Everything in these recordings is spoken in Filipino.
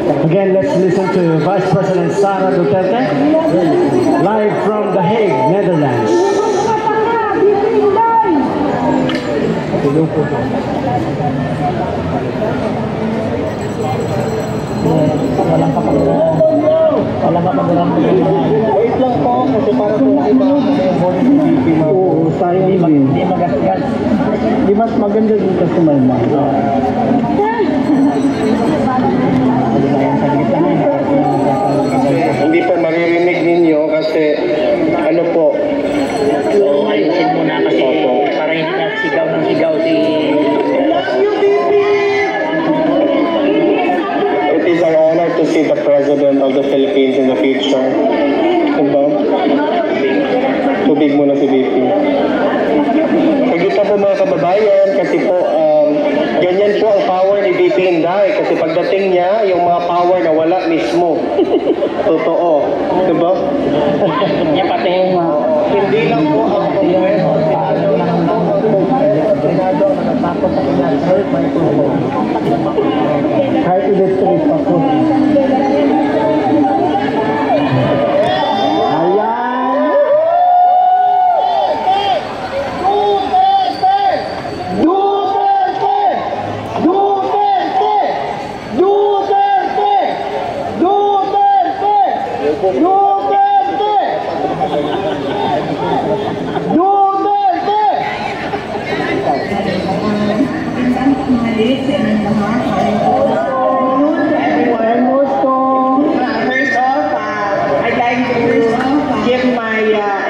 Again, let's listen to Vice President Sara Duterte, live from The Hague, Netherlands. Walang kapag-alam. Wait lang po, kasi para po iba yung body ng BP mo. Oo, sayang din. Hindi magasgas. Di mas maganda din kasi malma. Hindi po maririnig ninyo kasi ano po. So, ayusin mo na kasi para hindi na sigaw ng sigaw si... It is our honor to see the President of the Philippines in the future. Diba? Tubig muna si BP. Pagkita po mga kababayan, kasi po ganyan po ang power ni BP Inday. Kasi pagdating niya, yung mga power na wala mismo. Totoo. Diba? Niya pati yung hindi lang po ang Kongreso. Kahit electric pa po.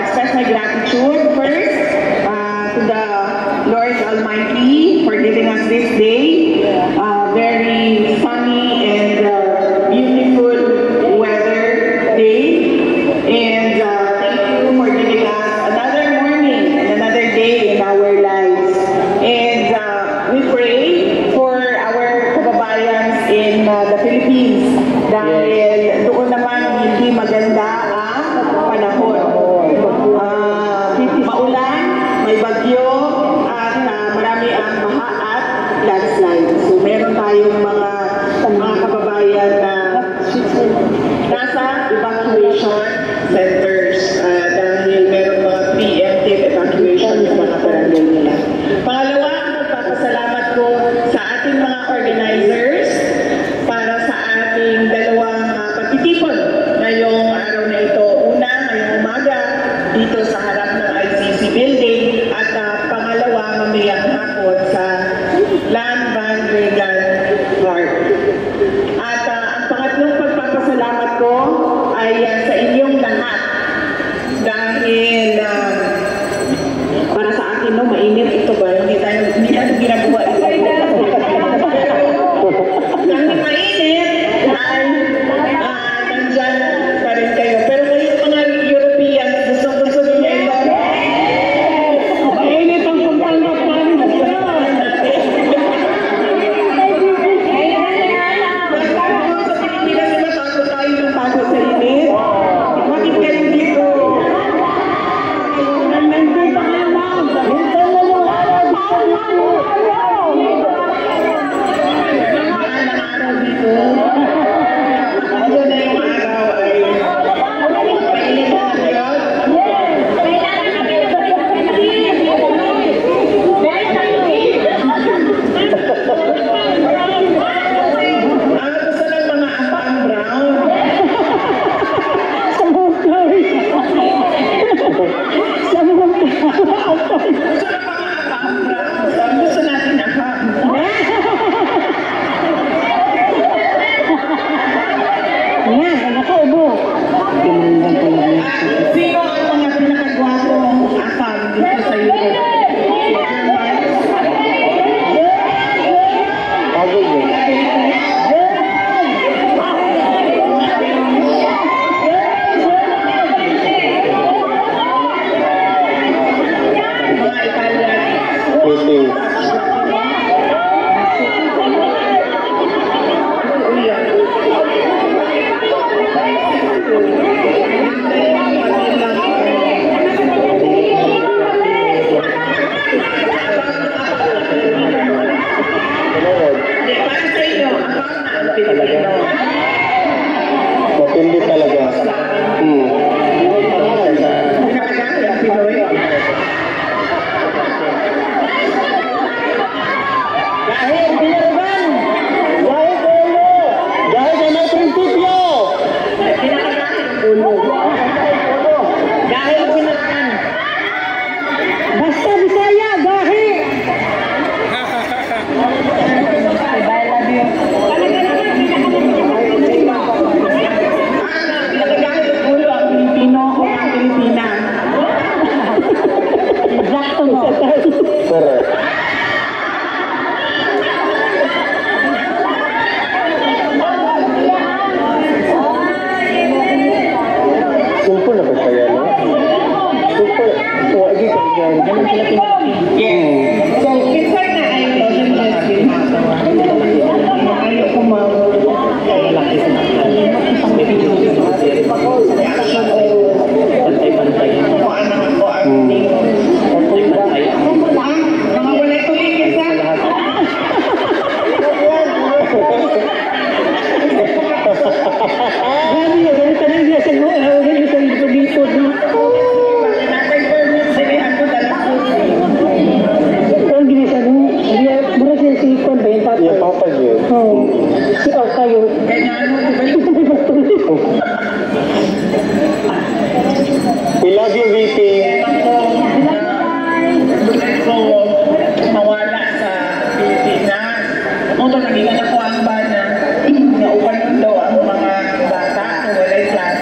Express my gratitude first to the Lord Almighty for giving us this day, very sunny and beautiful weather day.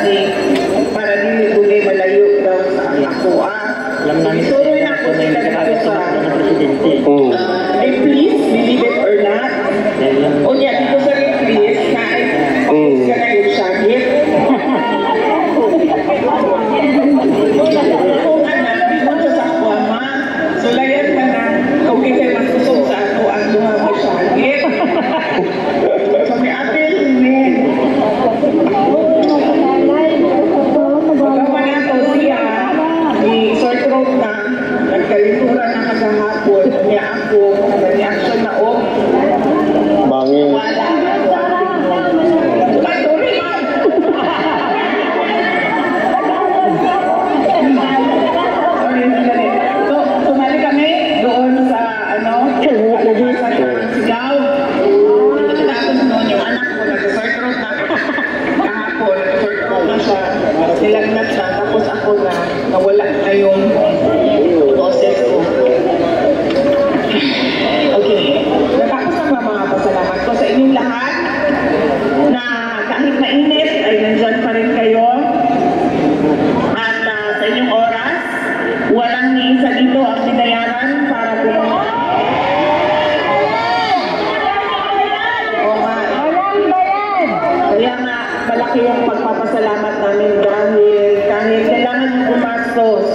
ni para dili uli malayo daw sa ako. Alam namin Suro na ako sila dito sa Mm. please, believe it or not. O niya, dito sa please, na Mm. ka na yung syagit. Kung anak, di mo siya sa ako, ama. So, layan ka na, okay kayo masusog sa ako ang mga masyagit. So, may apel, men. Pagkawa na to siya, ni sore throat na, nagkalituran na kagahapon, niya ako, nag-reaction na o, Bangin. wala. Ay, sorry, ma'am. Sorry, sorry. So, sumali kami doon sa, sa sigaw. Tapos noon, yung anak ko, nag-sore throat na kahapon, nag-sore throat na siya, nilagnat na, tapos ako na, nawala na yung boses ko. Okay. Natapos ang mga pasalamat ko sa inyong lahat na kahit mainit ay nandyan pa rin kayo. At sa inyong oras, walang ni isa dito ang binayaran para po. Kaya nga, malaki yung pagpapasalamat namin dahil kahit kailangan yung gumastos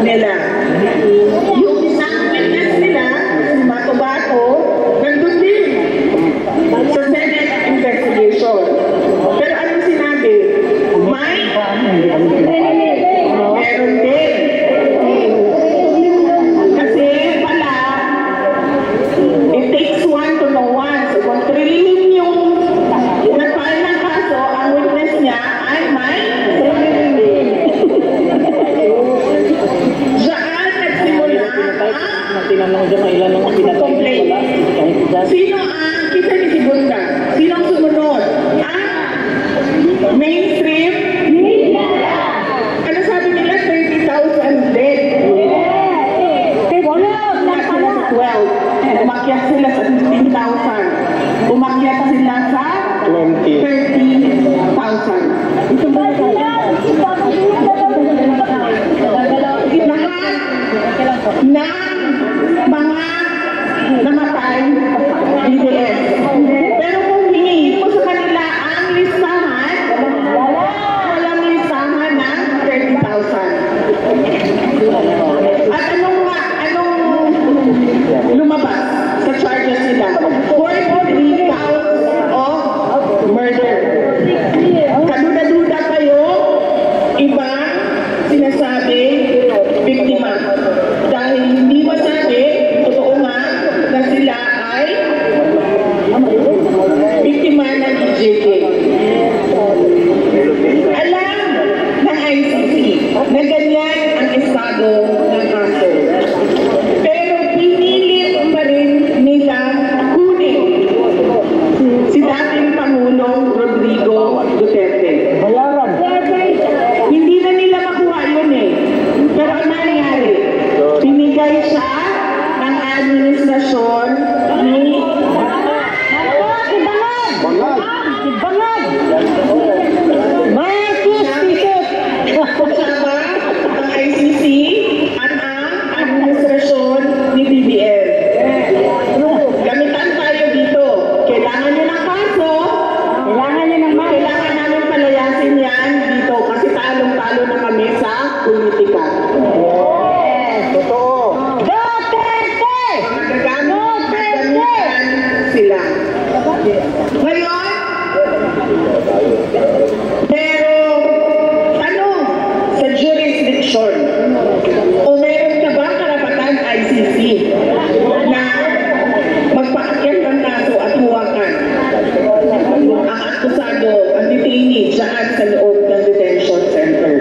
nila. Yung isang witness nila, si Bato-Bato, nandun din sa Senate investigation. Pero anong sinabi? Meron din. Kasi pala, it takes one to know one. So kung trillion yung nag-file ng kaso, ang witness niya ay may trillion. Diyan nagsimula ang complaint. Sino ang kita ni Sibunda? Sino ang sumunod? Ang mainstream media. Ano sabi nila? 30,000 dead. 12. Umakyat sila sa 15,000. Umakyat sila sa 30,000. Lahat ng mga namatay DDS. Pero kung hinihin mo sa kanila ang listahan, walang listahan ng 30,000. At anong lumabas sa charges nila? 43 counts of murder. Kaduda-duda kayo, iba sinasabi biktima. Dahil hindi masabi, totoo nga, na sila ay biktima ng EJK. Alam ng ICC na ganyan ang estado ng kaso. Pero pinilit pa rin nilang kunin si dating Pangulong Rodrigo Duterte. Hindi na nila makuha yun eh. Pero ang nangyari, binigay siya ng administrasyon ni kasama ang ICC at ang administrasyon ni BBM. Gamitan tayo dito. Kailangan nyo ng kaso. Kailangan namin palayasin yan dito kasi talong-talo na kami sa politika. Magagamitan sila. Ngayon, pero tanong sa jurisdiction, o meron ka ba karapatan ICC na magpaakyat ng kaso at huwakan ang akusado, ang detainee dyan sa loob ng detention center?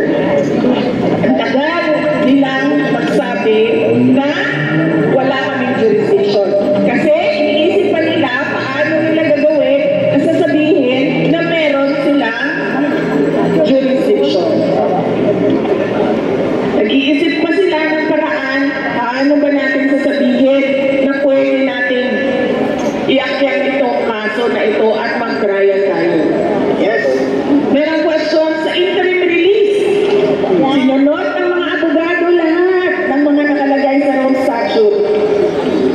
Ang tagal nilang magsabi na wala kaming jurisdiction. Kasi iniisip pa nila paano nila gagawin na sasabihin na meron silang jurisdiction. Nag-iisip pa sila ng paraan paano ba natin sasabihin na pwede natin iakyat itong kaso na ito at mag-trial tayo. Yes. Merong question sa interim release. Sinunod ng mga abogado lahat ng mga nakalagay sa Rome Statute.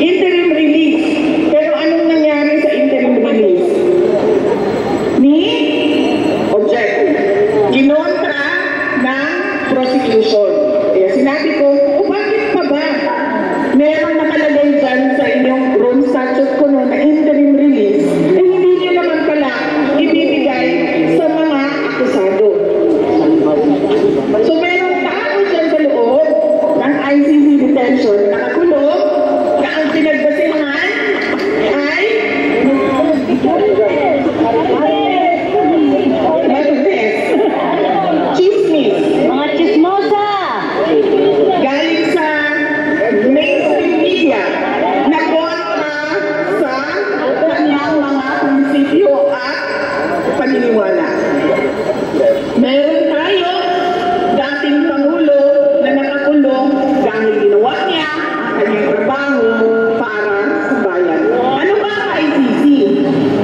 Interim release. Pero anong nangyari sa interim release? Ni object. Kinontra ng prosecution. Kaya sinabi ko, bakit pa ba merong nakalagay dyan sa inyong Rome Statute ko na interim release, eh hindi nyo naman pala ibibigay sa mga akusado. So merong tao dyan sa loob ng ICC detention na nakakulong na ang pinagbasihan ay chismis. Mga chismosa! Galing sa mainstream media na kontra sa kanyang mga prinsipyo at paniniwala. Meron tayo dating Pangulo na nakakulong dahil ginawa niya ang kanyang trabaho para sa bayan. Ano ba ang ICC?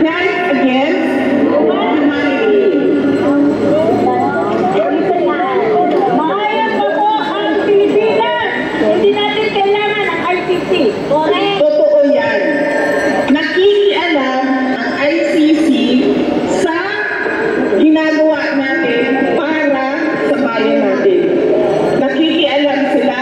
Crime against humanity. Mahayag ako ang Pilipinas! Hindi natin kailangan ang ICC. Correct? Totoo yan. Nakikialam ang ICC sa ginagawa natin para sa bayan natin. Nakikialam sila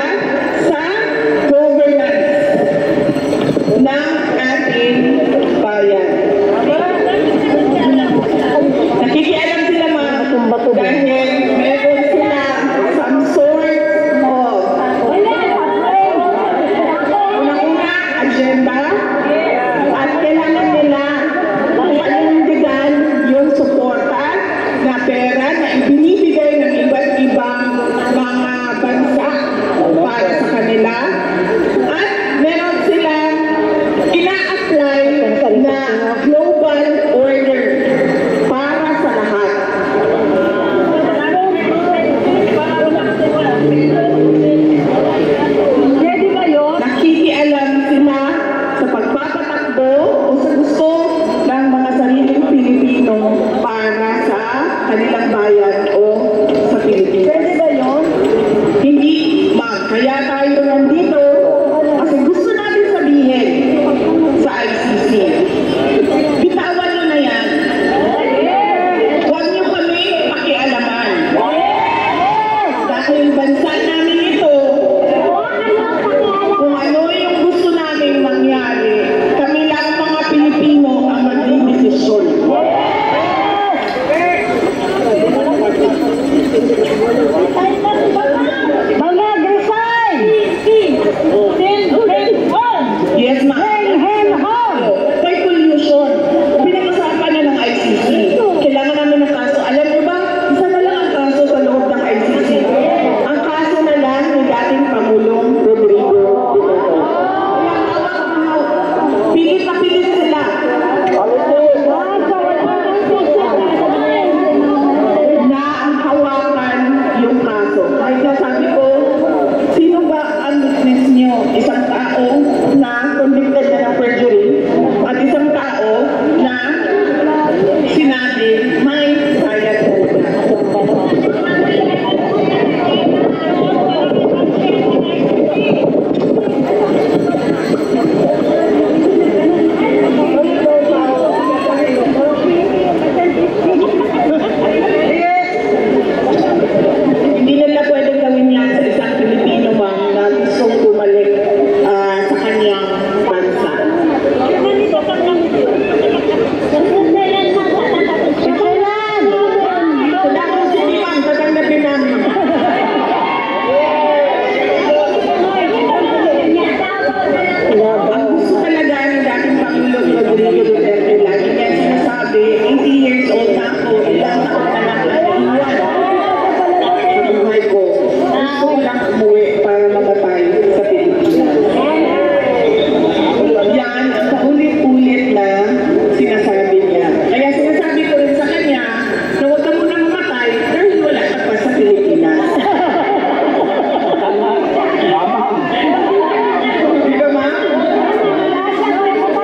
nila. At meron silang ina-apply na global order para sa lahat. Pwede ba yun? Nakikialam sila sa pagpapatakbo o sa gusto ng mga sariling Pilipino para sa kanilang bayan o sa Pilipinas. Pwede ba yun? Hindi, ma'am. Kaya tayo nandito kasi gusto natin sabihin sa ICC. Bitawan nyo na yan. Huwag nyo kami pakialaman. Dahil bansa namin ito, kung ano yung gusto namin mangyari, kami lang mga Pilipino ang magdidesisyon. Mga Grisay! Yes, ma'am. May pollution. Pinag-usapan na ng ICC. Kailangan namin ng kaso. Alam mo ba, isa na lang ang kaso sa loob ng ICC. Ang kaso na lang ni dating Pangulong Rodrigo Duterte. Pilit na pilit sila. Na ang hawakan yung kaso. Kahit na sabi ko, sino ba ang witness nyo? Isang tao na convicted na ng perjury at isang tao na sinabi may sayad talaga. Hindi nila pwedeng gawin yan sa isang Pilipino ma'am na gustong bumalik sa kanyang bansa. Wala akong sige ma'am, tatanggapin namin. Ang gusto talaga ng dating Pangulong Rodrigo Duterte, lagi niya sinasabi, 80 years old na ako, ilang taon na lang ang iwan sa buhay ko. Gusto ko lang umuwi para mamatay sa Pilipinas. Yan ang paulit-ulit na sinasabi niya. Kaya sinasabi ko rin sa kanya na huwag ka muna mamatay dahil wala ka pa sa Pilipinas. Di ba, ma'am? Yes, ma'am.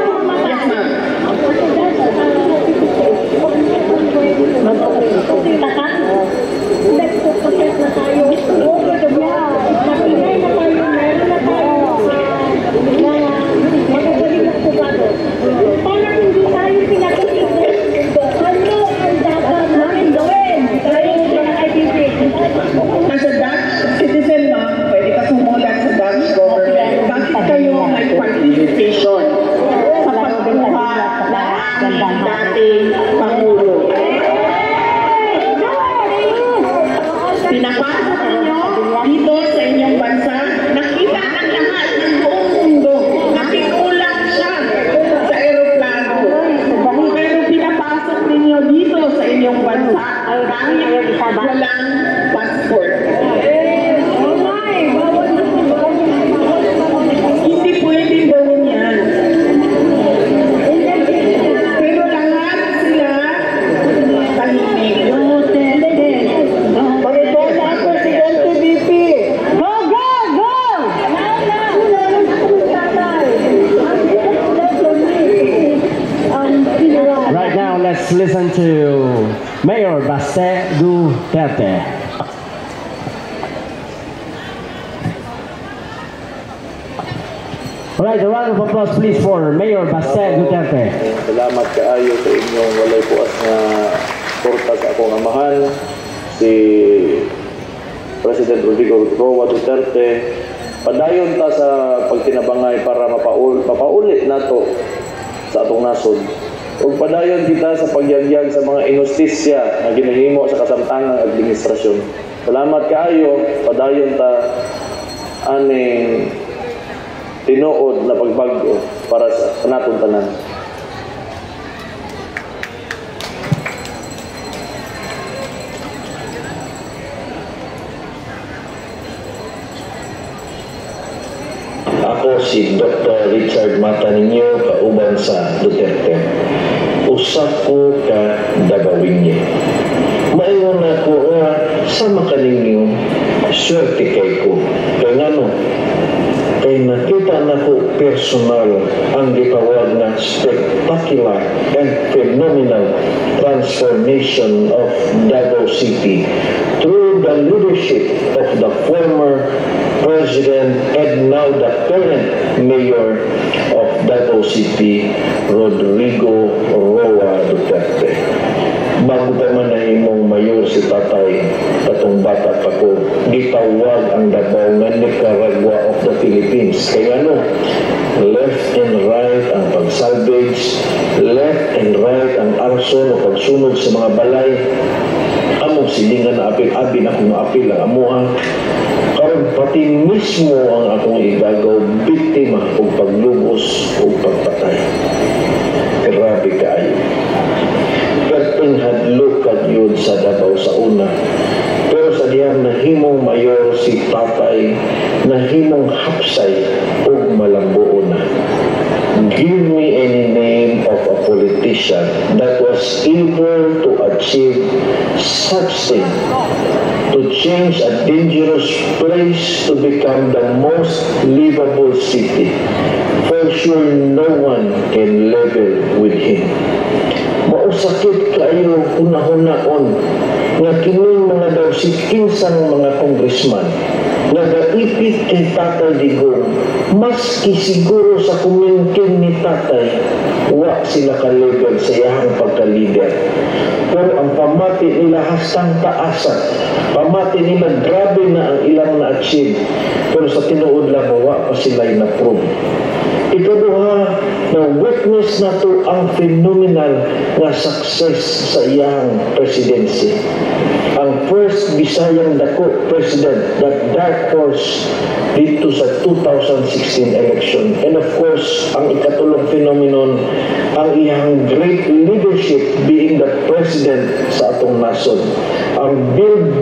As a Dutch citizen, ma'am, pwede ka sumulat sa Dutch government. Bakit kayo may participation sa pagkuha ng aming dating Pangulo? Pinapasok ninyo dito sa inyong bansa, nakita ng lahat ng buong mundo, nakikulang siya sa aeroplano. Pero pinapasok ninyo dito sa inyong bansa kahit walang passport. Hindi pwedeng gawin yan. Pero lahat sila tahimik. Pag-itosa ang Presidente VP. Go, go, go! Right now, let's listen to Mayor Baste Duterte. All right, a round of applause please for Mayor Baste Duterte. Salamat kaayo sa inyong walay puas na porta sa akong amahan, si President Rodrigo Roa Duterte. Padayon ta sa pagtinabangay para mapaulit nato sa atong nasod. Ug padayon kita sa pagyagyag sa mga inustisya na ginahimo sa kasamtangang administrasyon. Salamat kaayo, padayon ta aning tinuod na pagbago para sa natong tanan. Ako si Dr. Richard Mata ninyo, kauban sa Duterte. Usak ko ka dagawin niya. Mayon ako sama ka ninyo, swerte kay ko. Kaya nga no, kay nakita na ko personal ang gitawag na spectacular and phenomenal transformation of Davao City through the leadership of the former President and now the current Mayor of Davao City, Rodrigo Roa Duterte. Bago pa man na imong mayor si tatay, katong bata pa ko, gitawag ang Davao nga Nicaragua of the Philippines. Kaya ano, left and right ang pag-salvage, left and right ang arson o pagsunog sa mga balay, among silingan na apil-apil akong maapil ang amuha, karon pati mismo ang akong igagaw biktima o paglubos o pagpatay. Grabe kaayo. Perting hadlok kag yun sa Davao sa una. Pero sa diyang nahimong mayor si tatay, nahimong hapsay o malambuo na. Give me any name of a politician that was able to achieve such thing, to change a dangerous place to become the most livable city. For sure, no one can level with him. Mausakit kayo hunahon-naon nga kining mga daw si kinsang mga congressman nga gaipit kay Tatay Digong, maski siguro sa kumingkin ni Tatay, wa sila ka-level sa iyang pagka-leader. Pero ang pamati nila hastang taasan, pamati nila grabe na ang ilang na-achieve, pero sa tinuod lang wa pa sila na-prove. Ikaduha, na witness na to ang phenomenal na success sa iyang presidency. Ang first Bisayang Dako President, that dark horse dito sa 2016 election. And of course, ang ikatulong phenomenon, ang iyang great leadership being the president sa atong nasod. Ang build,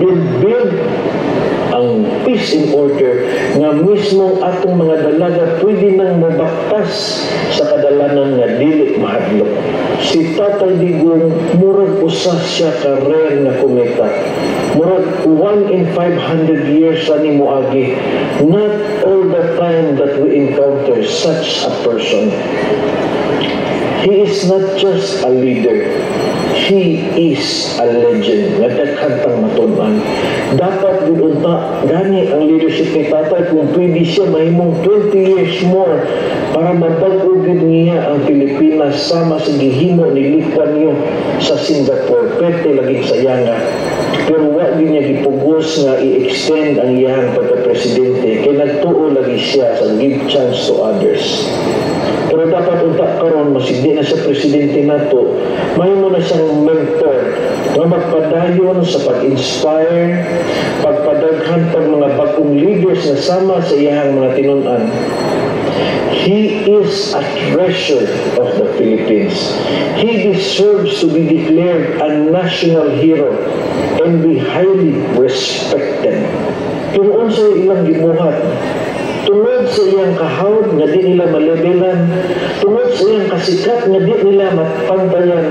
ang peace in order nga mismo atong mga dalaga pwede nang mabaktas sa kadalanan nga dili mahadlok. Si Tatay Digong murag usa siya ka rare na kometa. Murag 1 in 500 years sa ni moagi. Not all the time that we encounter such a person. He is not just a leader. He is a legend. Nagkakantang matunan. Dapat dinunta gani ang leadership ni Tatay kung pwede siya mahimong 20 years more para mapag-ugid niya ang Pilipinas sama sa gihimo ni Lee Kuan Yew sa Singapore. Pwede laging sayanga. Pero wag niya gipugos nga i-extend ang iyang pagka-presidente kay nagtuo lagi siya sa give chance to others. Pero dapat unta karon masigdi na sa presidente nato, mahimo na siyang mentor nga magpadayon sa pag-inspire, pagpadaghan pag mga bagong leaders na sama sa iyang mga tinun-an. He is a treasure of the Philippines. He deserves to be declared a national hero and be highly respected. Kung unsa ilang gibuhat, tungod sa iyang kahawd nga di nila malebelan, tungod sa iyang kasikat nga di nila mapantayan,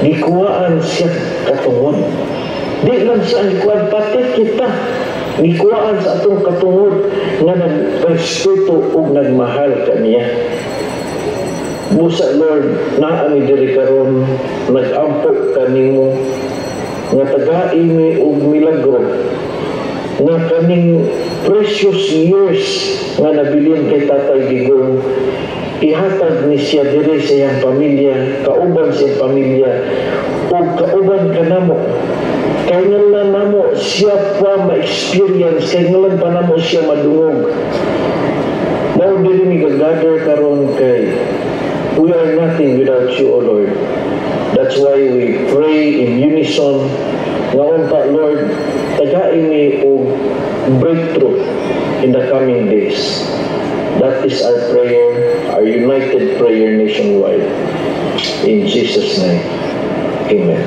gikuhaan siya katungod. Di lang siya ang gikuhaan, pati kita gikuhaan sa atong katungod nga nagrespeto o nagmahal kaniya. Busa Lord, naami diri karon nag-ampo kanimo nga taga-imi og milagro nga kaning precious years nga nabilin kay Tatay Digong, ihatag ni siya diri sa iyang pamilya, kauban sa iyang pamilya, o kauban ka namo. Kaya nga namo siya pa ma-experience, kaya nga pa namo siya madungog. Now, dili ni gagather karon kay we are nothing without you, O Lord. That's why we pray in unison. Ngayon pa, Lord, tagain ni o breakthrough in the coming days. That is our prayer, our united prayer nationwide. In Jesus' name, amen.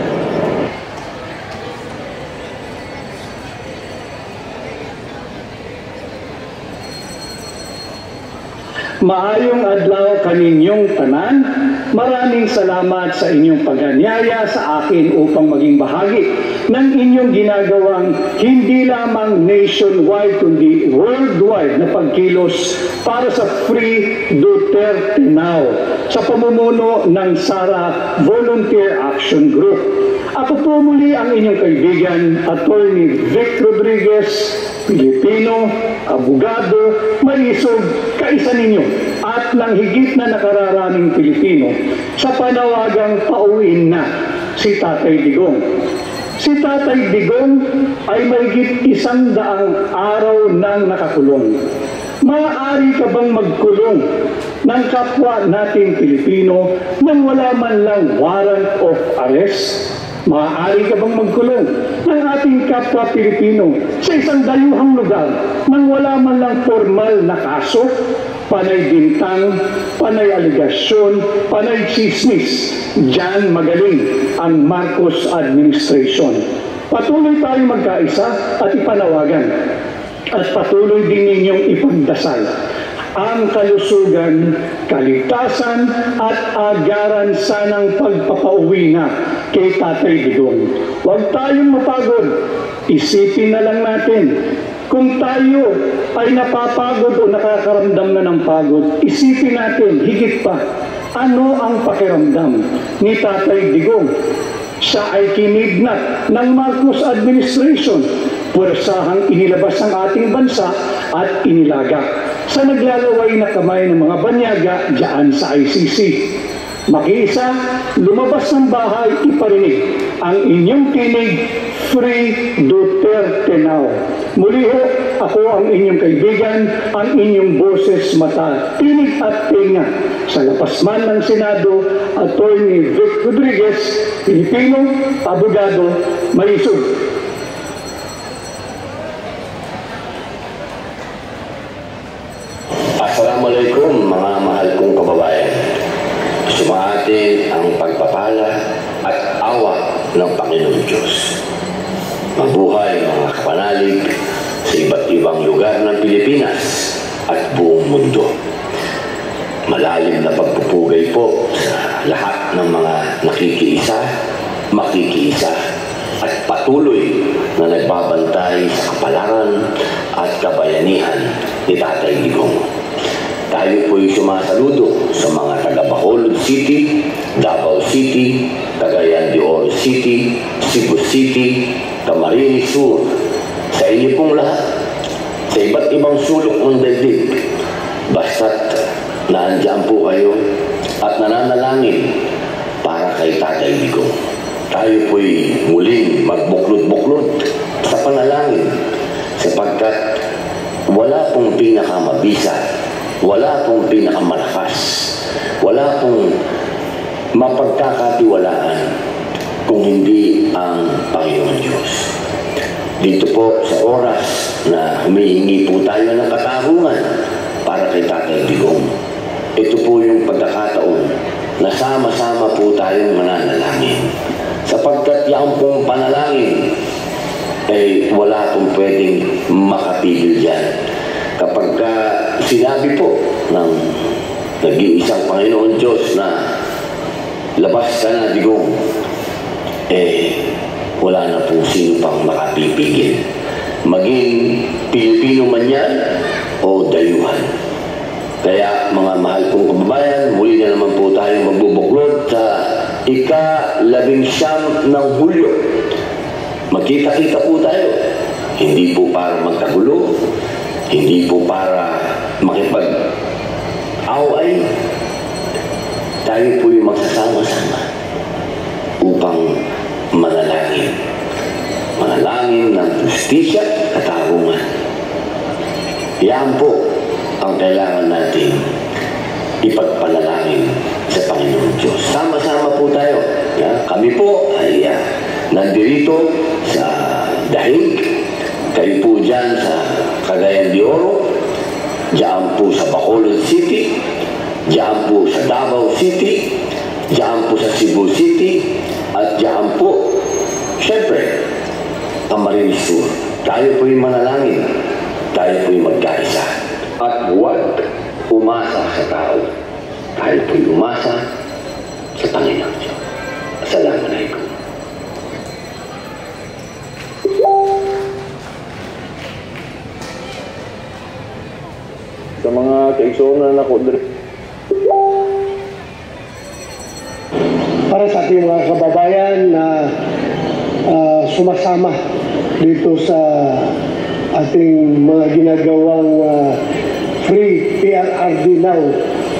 Maayong adlaw kaninyong tanan. Maraming salamat sa inyong pag-anyaya sa akin upang maging bahagi ng inyong ginagawang hindi lamang nationwide kundi worldwide na pagkilos para sa Free Duterte Now sa pamumuno ng SARA Volunteer Action Group. Ako po muli ang inyong kaibigan, Attorney Vic Rodriguez, Pilipino, abogado, maisog, kaisa ninyo at ng higit na nakararaming Pilipino sa panawagang pauwiin na si Tatay Digong. Si Tatay Digong ay mahigit 100 araw nang nakakulong. Maaari ka bang magkulong ng kapwa nating Pilipino nang wala man lang warrant of arrest? Maaari ka bang magkulong ng ating kapwa Pilipino sa isang dayuhang lugar nang wala man lang formal na kaso? Panay bintang, panay aligasyon, panay chismis. Diyan magaling ang Marcos administration. Patuloy tayong magkaisa at ipanawagan. At patuloy din ninyong ipagdasal ang kalusugan, kaligtasan at agaran sanang pagpapauwi na kay Tatay Digong. Huwag tayong mapagod. Isipin na lang natin. Kung tayo ay napapagod o nakakaramdam na ng pagod, isipin natin higit pa ano ang pakiramdam ni Tatay Digong. Siya ay kinidnap ng Marcos administration. Puwersahang inilabas ng ating bansa at inilaga sa naglalaway na kamay ng mga banyaga diyan sa ICC. Makiisa, lumabas ng bahay, iparinig ang inyong tinig, Free Duterte Now. Muli ho, ako ang inyong kaibigan, ang inyong boses, mata, tinig at tinga. Sa lapas man ng Senado, Attorney Vic Rodriguez, Pilipino, abogado, maisog. Assalamualaikum mga mahal kong kababayan. Sumaatin ang pagpapala at awa ng Panginoon Diyos. Mabuhay mga kapanalig sa iba't ibang lugar ng Pilipinas at buong mundo. Malalim na pagpupugay po sa lahat ng mga nakikiisa, makikiisa at patuloy na nagbabantay sa kapalaran at kabayanihan ni Tatay Digong. Tayo po'y sumasaludo sa mga taga Bacolod City, Davao City, Cagayan de Oro City, Cebu City, Camarines Sur. Sa inyo pong lahat, sa iba't ibang sulok ng daigdig, basta't naandyan po kayo at nananalangin para kay Tatay Digong. Tayo po'y muling magbuklod-buklod sa panalangin sapagkat wala pong pinakamabisa, wala pong pinakamalakas, wala pong mapagkakatiwalaan kung hindi ang Panginoon Diyos. Dito po sa oras na humihingi po tayo ng katarungan para kay Tatay Digong, ito po yung pagkakataon na sama-sama po tayong mananalangin. Sapagkat yan pong panalangin ay wala pong pwedeng makapigil dyan. Kapag sinabi po ng nag-iisang Panginoon Diyos na labas ka na, Digong, wala na po sino pang makapipigil. Maging Pilipino man yan o dayuhan. Kaya mga mahal kong kababayan, muli na naman po tayong magbubuklod sa ika-19 ng Hulyo. Magkita-kita po tayo. Hindi po para magkagulo, hindi po para makipag-away. Tayo po yung magsasama-sama upang manalangin. Manalangin ng justisya at katarungan. Yan po ang kailangan natin ipagpanalangin sa Panginoon Diyos. Sama-sama po tayo. Kami po ay nandirito sa Dahig. Kayo po dyan sa Cagayan de Oro, dyan po sa Bacolod City, dyan po sa Davao City, dyan po sa Cebu City, at dyan po, syempre, Camarines Sur. Tayo po'y manalangin, tayo po'y magkaisa. At huwag umasa sa tao. Tayo po'y umasa sa Panginoon Diyos. Assalamualaikum. Sa mga kaigsuonan ako, para sa ating mga kababayan na sumasama dito sa ating mga ginagawang free PRRD Now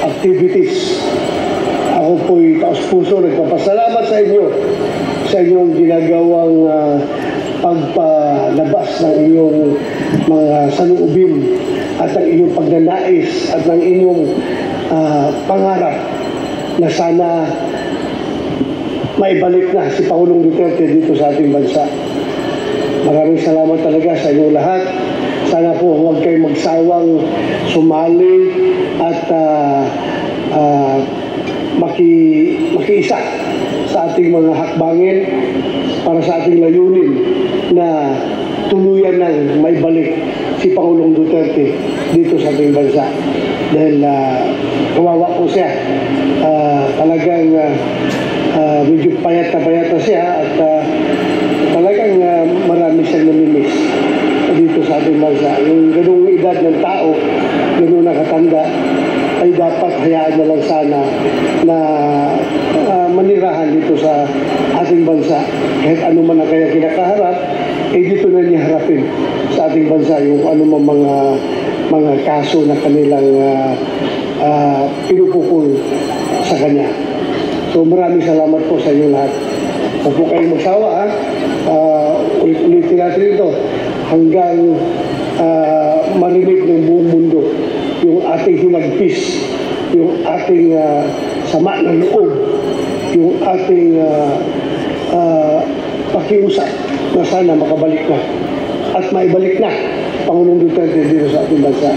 activities. Ako po'y taos-puso nagpapasalamat sa inyo sa inyong ginagawang pagpalabas ng inyong mga sanuubin at ng inyong pagnanais at ng inyong pangarap na sana maibalik na si Pangulong Duterte dito sa ating bansa. Maraming salamat talaga sa inyong lahat. Sana po huwag kayong magsawang sumali at makiisa sa ating mga hakbangin para sa ating layunin na tuluyan ng maibalik si Pangulong Duterte dito sa ating bansa. Dahil kawawa po siya. Talagang medyo payat na siya at talagang marami siyang namimiss dito sa ating bansa. Yung ganung edad ng tao, ganung nakatanda, ay dapat hayaan na lang sana na manirahan dito sa ating bansa. Kahit ano man ang kaya kinakaharap, dito na niya harapin sa ating bansa yung ano mga kaso na kanilang pinupukul sa kanya. So maraming salamat po sa inyo lahat. Huwag po kayong magsawa, ulit-ulitin natin ito hanggang marinig ng buong mundo yung ating hinagpis, yung ating sama ng loob, yung ating pakiusap na sana makabalik na at maibalik na Pangulong Duterte dito sa ating bansa.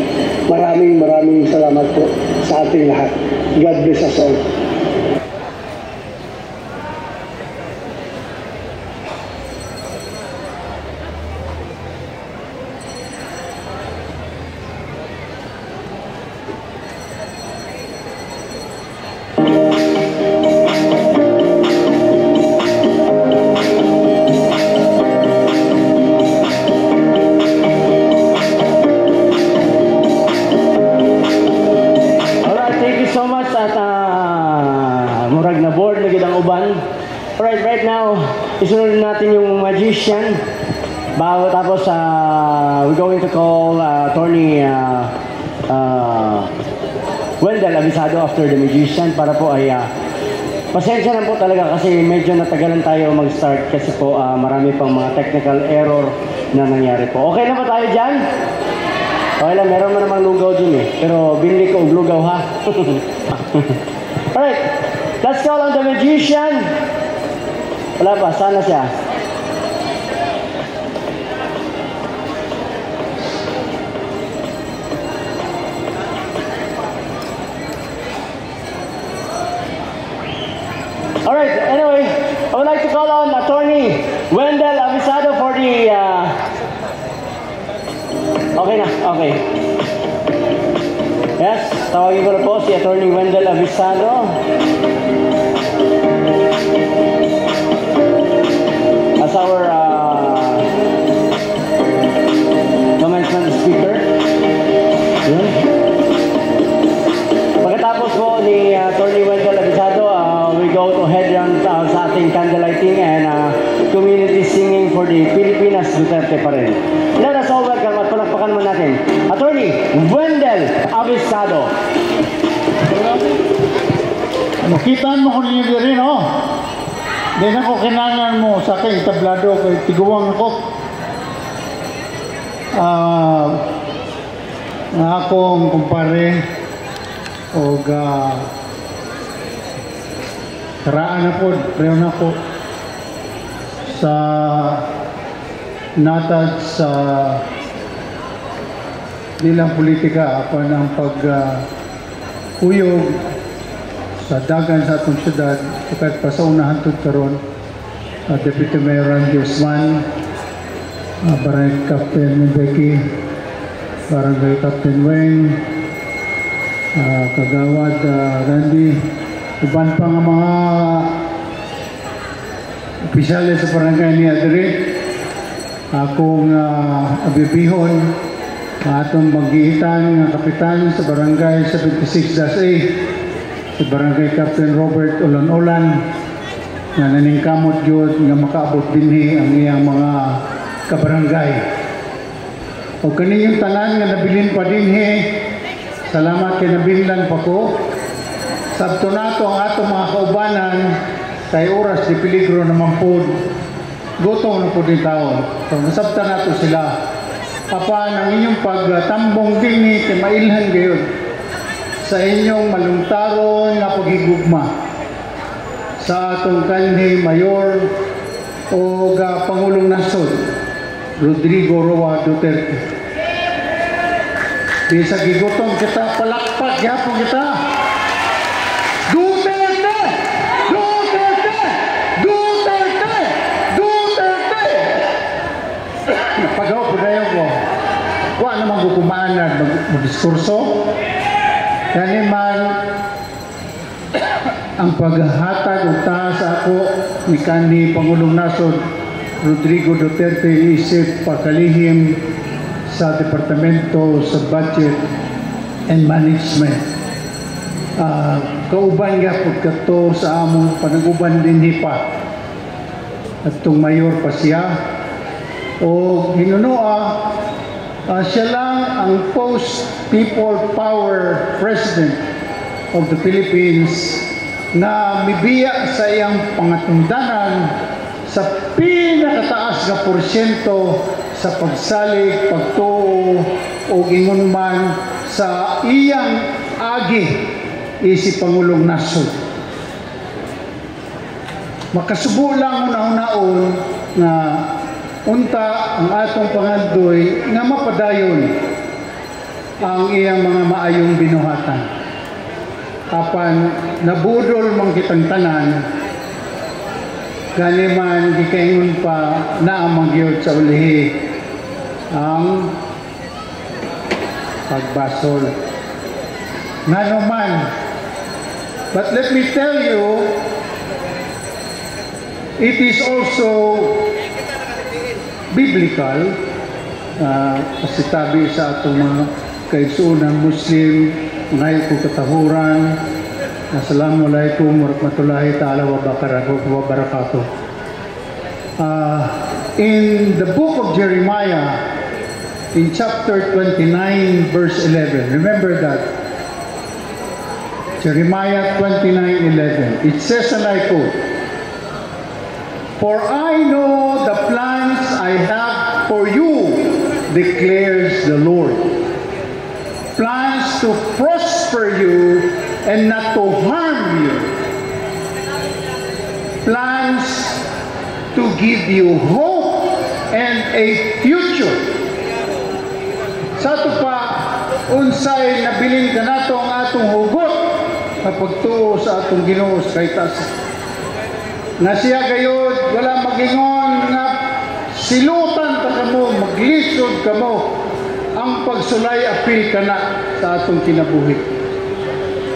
Maraming salamat po sa ating lahat. God bless us all. Right now, isunod natin yung magician. Tapos, we're going to call Attorney Wendell Avisado after the magician para po ay pasensya lang po talaga kasi medyo natagalan tayo mag-start kasi po marami pang mga technical error na nangyari po. Okay na ba tayo dyan? Okay lang, meron mo namang lugaw dun eh. Pero binili ko lugaw ha. Alright, let's call on the magician. Wala pa, sana siya. Alright, anyway, I would like to call on Attorney Wendell Avisado for the... Okay na, okay. Yes, tawagin ko na po si Attorney Wendell Avisado. As our commencement speaker. Yun. Pagkatapos po ni Attorney Wendell Avisado, we go to head round sa ating candlelighting and community singing for the Pilipinas Duterte pa rin. Let us all welcome at palakpakan mo natin Attorney Wendell Avisado. Makitaan mo ko ninyo diri, no? Di na ko kinangan mo sa akin tablado kay tiguwang ako. Na akong kumpare o karaan na po, preyo na po sa natag sa nilang politika apan ang pag-uyog sa dagan sa atong syudad kahit pa sa unahan to karon Deputy Mayor Randy Usman, Barangay Captain Mbeki, Barangay Captain Weng, Kagawad Randy, uban pa nga mga opisyales sa barangay ni Adre, akong abibihon atong magiitan nga kapitan sa barangay 76-A, si barangay Captain Robert Olan-Olan, nga naningkamot yun nga makaabot dinhi ang iyang mga kabarangay. O kaninyong tanan nga nabilin pa dinhi, salamat kay nabilin pa ko. Sabto nato ang atong mga kaubanan, kay oras di peligro naman po, gutom na po din taon. So nasabta nato sila. Apan ang inyong pagtambong dinhi kay mailhan gayon sa inyong malungtaron nga paghigugma sa atong kanhi Mayor o Pangulong Nasod Rodrigo Roa Duterte. Bisa gigutom kita, palakpak yapon kita. Duterte! Duterte! Duterte! Duterte! Napagaw po na ko. Wa naman gukumanan mag-diskurso. Kani man ang paghatag o sa ako ni kanhi Pangulong Nasod Rodrigo Duterte isip pakalihim sa Departamento sa Budget and Management. Kauban nga pagkato sa among panaguban din hipa at itong mayor pa siya o hinunoa siya lang ang post-people power president of the Philippines na mibiya sa iyang pangatundanan sa pinakataas na porsyento sa pagsalig, pagtuo o ingon man sa iyang agi si Pangulong Nasod. Makasubo lang una-unaon na unta ang atong pangandoy nga mapadayon ang iyang mga maayong binuhatan. Apan nabudol mang kitang tanan, gani man gikaingon pa na ang magyod sa ulihi ang pagbasol. Ngano man, but let me tell you, it is also biblical, kasi tabi sa atong mga kaigsuunan Muslim, ngayon ko katahuran. Assalamualaikum warahmatullahi ta'ala wa barakatuh. In the book of Jeremiah, in chapter 29, verse 11, remember that? Jeremiah 29:11. It says, and I quote, "For I know the plans I have for you, declares the Lord. Plans to prosper you and not to harm you. Plans to give you hope and a future." Sa ito pa, unsay nabilin ka nato ang atong hugot na pagtuo sa atong Ginoo sa kaitas. Na siya gayod, wala magingon nga silutan ka mo, maglisod ka mo, ang pagsulay apil ka na sa atong kinabuhi.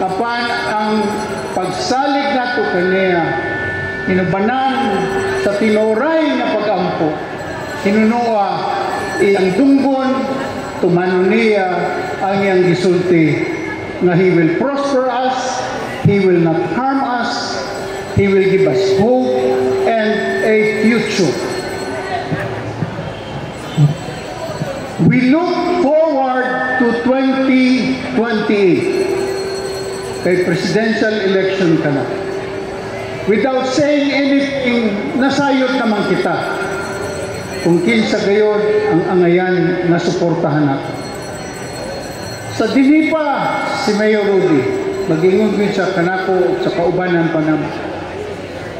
Apan ang pagsalig nato kaniya, hinubanan sa tinuray na pag-ampo, hinunoa iyang dunggon, tumano niya ang iyang gisulti na He will prosper us, He will not harm us, He will give us hope and a future. We look forward to 2028. Kay presidential election ka na. Without saying anything, nasayot naman kita. Kung kinsa gayon ang angayan na suportahan natin. Sa dini pa si Mayor Rudy, mag-ingon sa kanako sa kaubanan pa naman.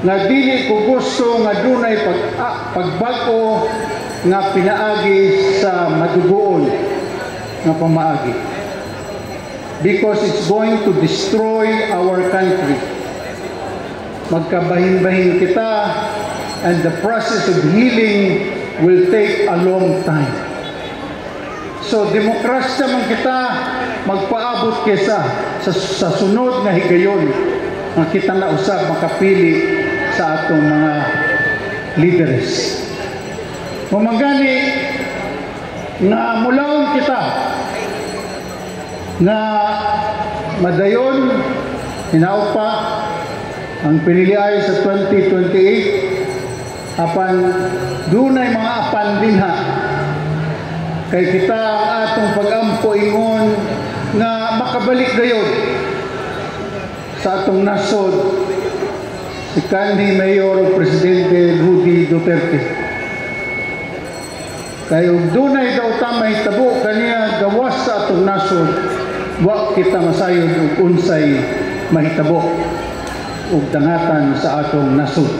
Nga dili ko gusto nga dunay pagbago nga pinaagi sa madugoon nga pamaagi. Because it's going to destroy our country. Magkabahin-bahin kita and the process of healing will take a long time. So demokrasya man kita magpaabot kesa sa sunod nga higayon nga kita na usab makapili sa atong mga leaders. Mamagani nga mulaon kita nga madayon hinaupa ang piniliay sa 2028 apan dunay mga apan dinha kay kita ang atong pag-ampo ingon nga makabalik dayon sa atong nasod si kanhi Mayor o Presidente Rudy Duterte. Kay ug dunay daw ta mahitabo kaniya gawas sa atong nasod, wa kita masayod og unsay mahitabo ug dangatan sa atong nasod.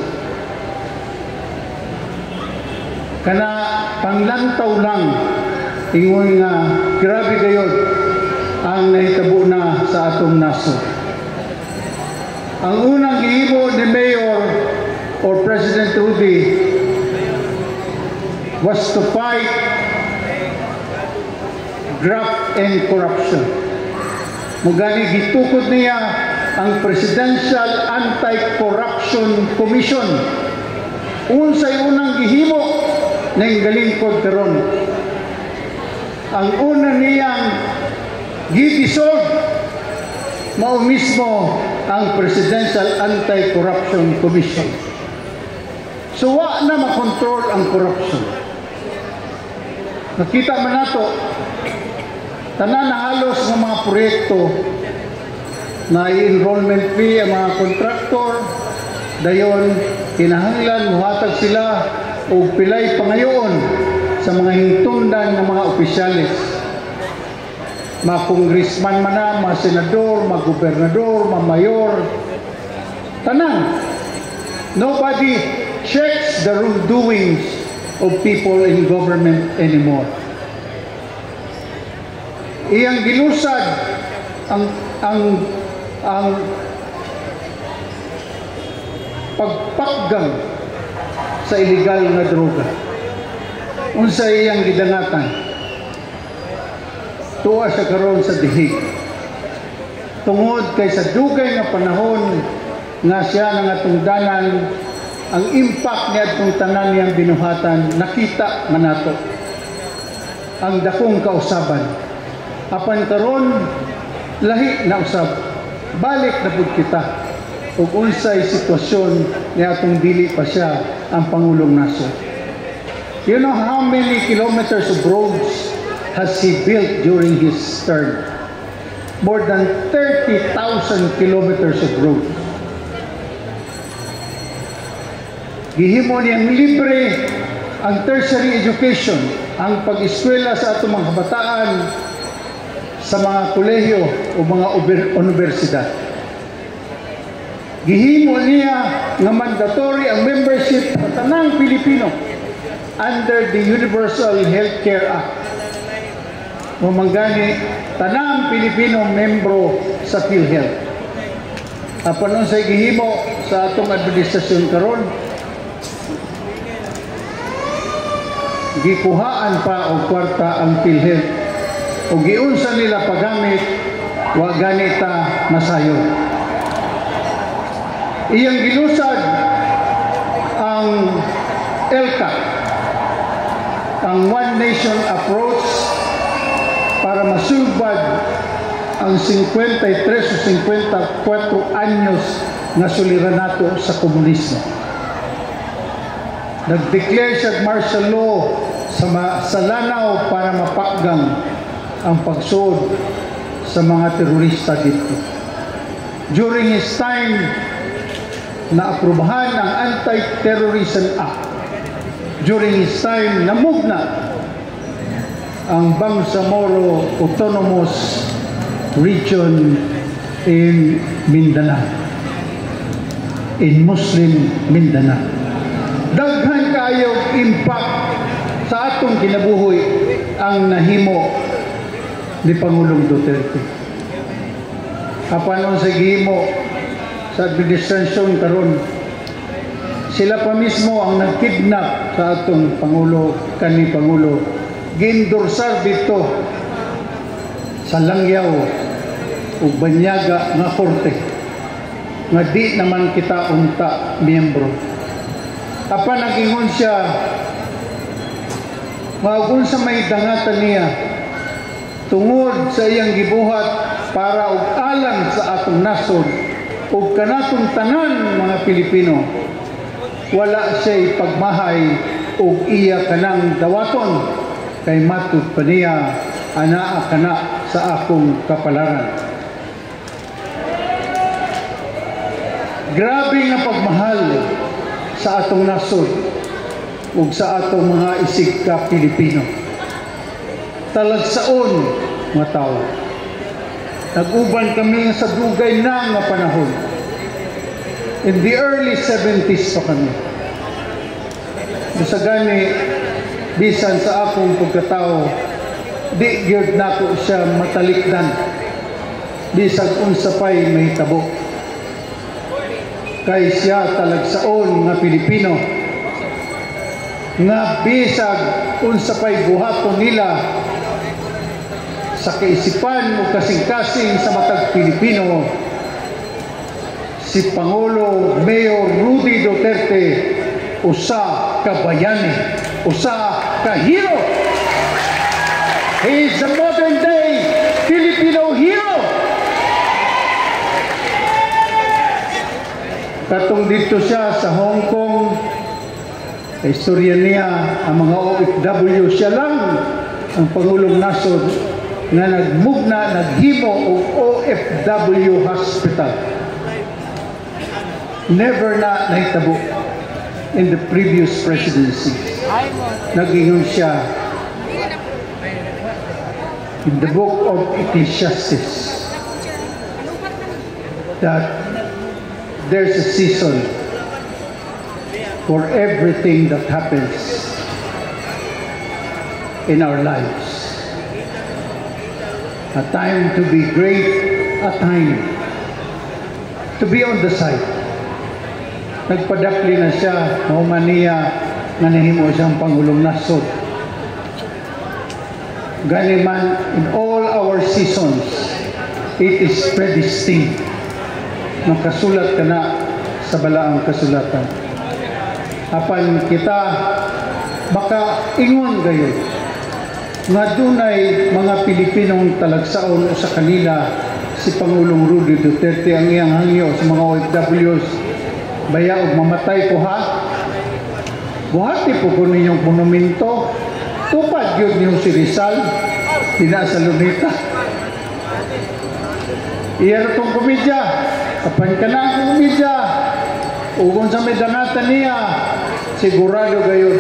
Kana panglantaw lang ingon nga grabe gayud ang nahitabo na sa atong nasod. Ang unang gihimo ni Mayor or President Rudy was to fight graft and corruption. Mugani gitukod niya ang Presidential Anti-Corruption Commission. Unsay unang gihimo na galingkod karon. Ang una niyang gidissolve mao mismo ang Presidential Anti-Corruption Commission. So wa na makontrol ang corruption. Nakita man nato tanan na halos ng mga proyekto na enrollment fee ang mga kontraktor dayon kinahanglan muhatag sila og pilay pangayoon sa mga hingtungdan ng mga opisyalis, mga congressman man na, mga senador, mga gobernador, mga mayor, tanan. Nobody checks the wrongdoings of people in government anymore. Iyang gilusad ang pagpakgang sa illegal na droga. Unsa iyang gidangatan? Tuwa siya karon sa dihig. Tungod kay sa dugay nga panahon nga siya nang atungdanan ang impact niya atong tanan niyang binuhatan nakita man nato ang dakong kausaban. Apan karon lahi na usab. Balik na pud kita ug unsay sitwasyon ni atong dili pa siya ang pangulong nasod. You know how many kilometers of roads has he built during his term? More than 30,000 kilometers of roads. Gihimo niyang libre ang tertiary education, ang pag-eskwela sa atong mga kabataan sa mga kolehiyo o mga universidad. Gihimo niya nga mandatory ang membership sa tanang Pilipino under the Universal Healthcare Act. Mamanggani tanang Pilipino membro sa PhilHealth. Apan unsay gihimo sa atong administrasyon karon, gikuhaan pa og kwarta ang PhilHealth o giunsa nila paggamit wa ganita masayo. Iyang gilusad ang ELCA, ang One Nation approach para masubad ang 53 o 54 anyos nga suliranato sa komunismo. Nag-declare siya martial law sa Lanao para mapakgang ang pagsud sa mga terorista dito. During his time, naaprubahan ang Anti-Terrorism Act. During his time, namugna ang Bangsamoro Autonomous Region in Mindanao, in Muslim Mindanao. Daghan kayo impact sa atong kinabuhi ang nahimo ni Pangulong Duterte. Apanon sa gihimo sa administrasyon karon, sila pa mismo ang nagkidnap sa atong Pangulo, kani Pangulo gindorsar dito sa Langyaw ug banyaga nga korte nga di naman kita unta miyembro. Apan nagingon siya magun sa may dangatan niya tungod sa iyang gibuhat para og alang sa atong nasod ug kanatong tanan mga Pilipino, wala siya'y pagmahay ug iya kanang dawaton kay matud pa niya anaa kana sa akong kapalaran. Grabe nga pagmahal sa atong nasod ug sa atong mga isig ka Pilipino. Talagsaon nga tao. Nag-uban kami sa dugay na nga panahon. In the early 70s pa kami. Sa gani, bisan sa akong pagkatao, di gyud nako siya matalikdan. Bisan unsa pay may tabo. Kay siya talagsaon nga Pilipino nga bisag unsa pay buhaton nila sa kaisipan o kasing-kasing sa matag Pilipino, si Pangulo Mayor Rudy Duterte usa ka bayani, usa ka hero. He is the modern day Filipino hero. Katong dito siya sa Hong Kong, istorya niya ang mga OFW, siya lang ang Pangulong Nasod na naghimo og OFW hospital. Never na nahitabo in the previous presidency. Nag-ingon siya in the book of Ecclesiastes that there's a season for everything that happens in our lives. A time to be great, a time to be on the side. Nagpadakli na siya, maumaniya nga nahimo siyang Pangulong Nasod. Gani man, in all our seasons, it is predestined. Nakasulat ka na sa balaang kasulatan. Apan kita, baka ingon gayon nga dunay mga Pilipinong talagsaon sa kanila si Pangulong Rudy Duterte ang iyang hangyo sa mga OFWs baya og mamatay ko ha. Buhati po ko ninyong monumento, tupad yun yung si Rizal tina sa Lunita. Iyan itong komedya, kapan ka na ang komedya ugon sa medangatan niya, sigurado gayon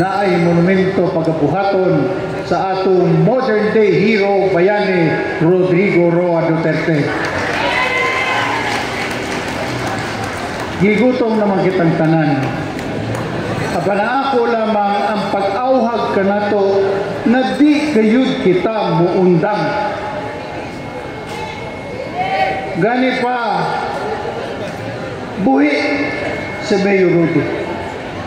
na ay monumento pagabuhaton sa atong modern day hero bayani Rodrigo Roa Duterte. Gigutong naman kitang tanan. Abana ako lamang ang pag-auhag ka nato na di kayud kita muundang. Gani pa buhi si Mayor Rudy.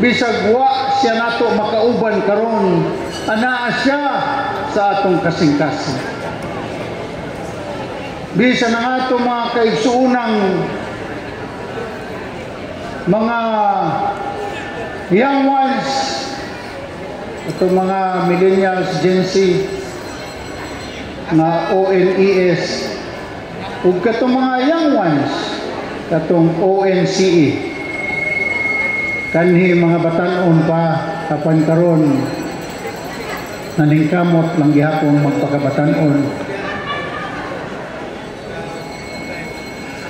Bisag wa siya nato makauban karon, anaa siya sa atong kasing-kasing. Bisa na ato mga kaigsuunang mga young ones, itong mga millennials, Gen Z, na ONES, ug katong mga young ones, katong ONCE, kanhi mga batanon pa kapan karon naningkamot lang gihapon magpakabatanon.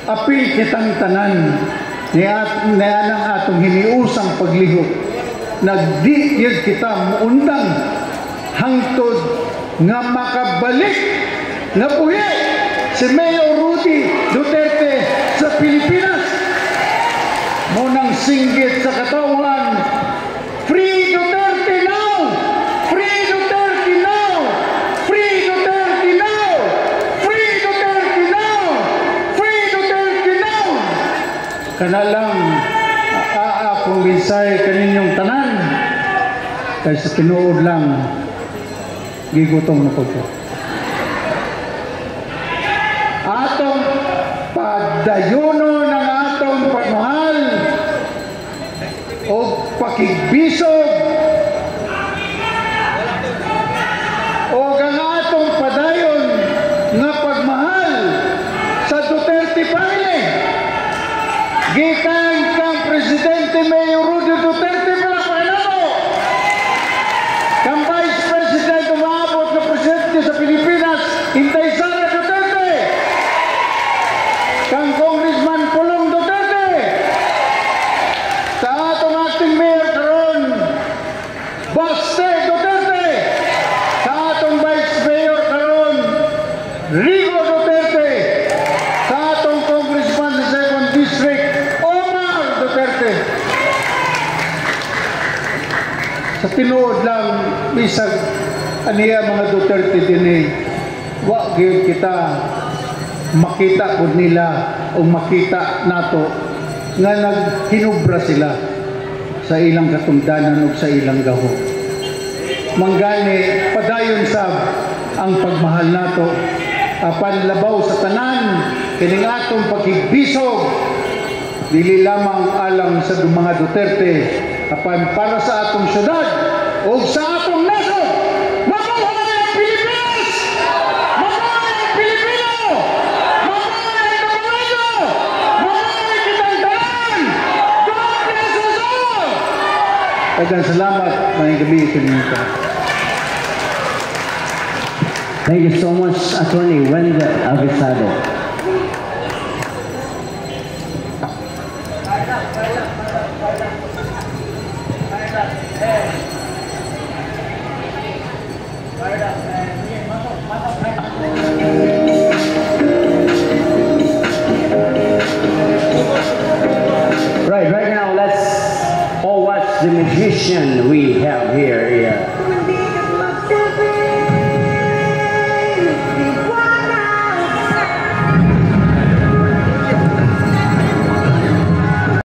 Apil kitang tanan nianang atong hiniusang paglihok nagdi yun kita muundang hangtod nga makabalik na buhi si Mayor Rudy Duterte sa Pilipinas. Munang singgit sa katawan, Free Duterte now! Free Duterte now! Free Duterte now! Free Duterte now! Free Duterte now! Kanalang akong binsay kaninyong tanan kaysa tinuod lang gigutom na po ko. Atong padayuno ng atong pagmahal o pakigbisog o ang atong padayon nga pagmahal sa Duterte family. Gikan kang Presidente Mayor Rudy Duterte pala pahinamo. Kang Vice President umabot na Presidente sa Pilipinas, Inday Sara Duterte. Kang Congressman Pulong Duterte. Sa atong acting mayor karon, Baste Duterte. Sa atong Vice Mayor karon, Rigo Duterte. Sa atong Congressman sa 2nd District, Omar Duterte. Sa tinuod lang, bisag aniya mga Duterte din wa gyud kita makita pud nila o makita nato nga naghinubra sila sa ilang katungdanan ug sa ilang gahom. Manggani padayon sab ang pagmahal nato apan labaw sa tanan kining atong pakigbisog dili lamang alang sa mga Duterte apan para sa atong syudad o sa atong nasod. Mabuhay ang Pilipinas! Mabuhay ang Pilipino! Mabuhay ang Kabayo! Mabuhay kitang tanan! God bless us all! Daghang salamat, maayong gabi kanina. Thank you so much, Attorney Wendell Avisado.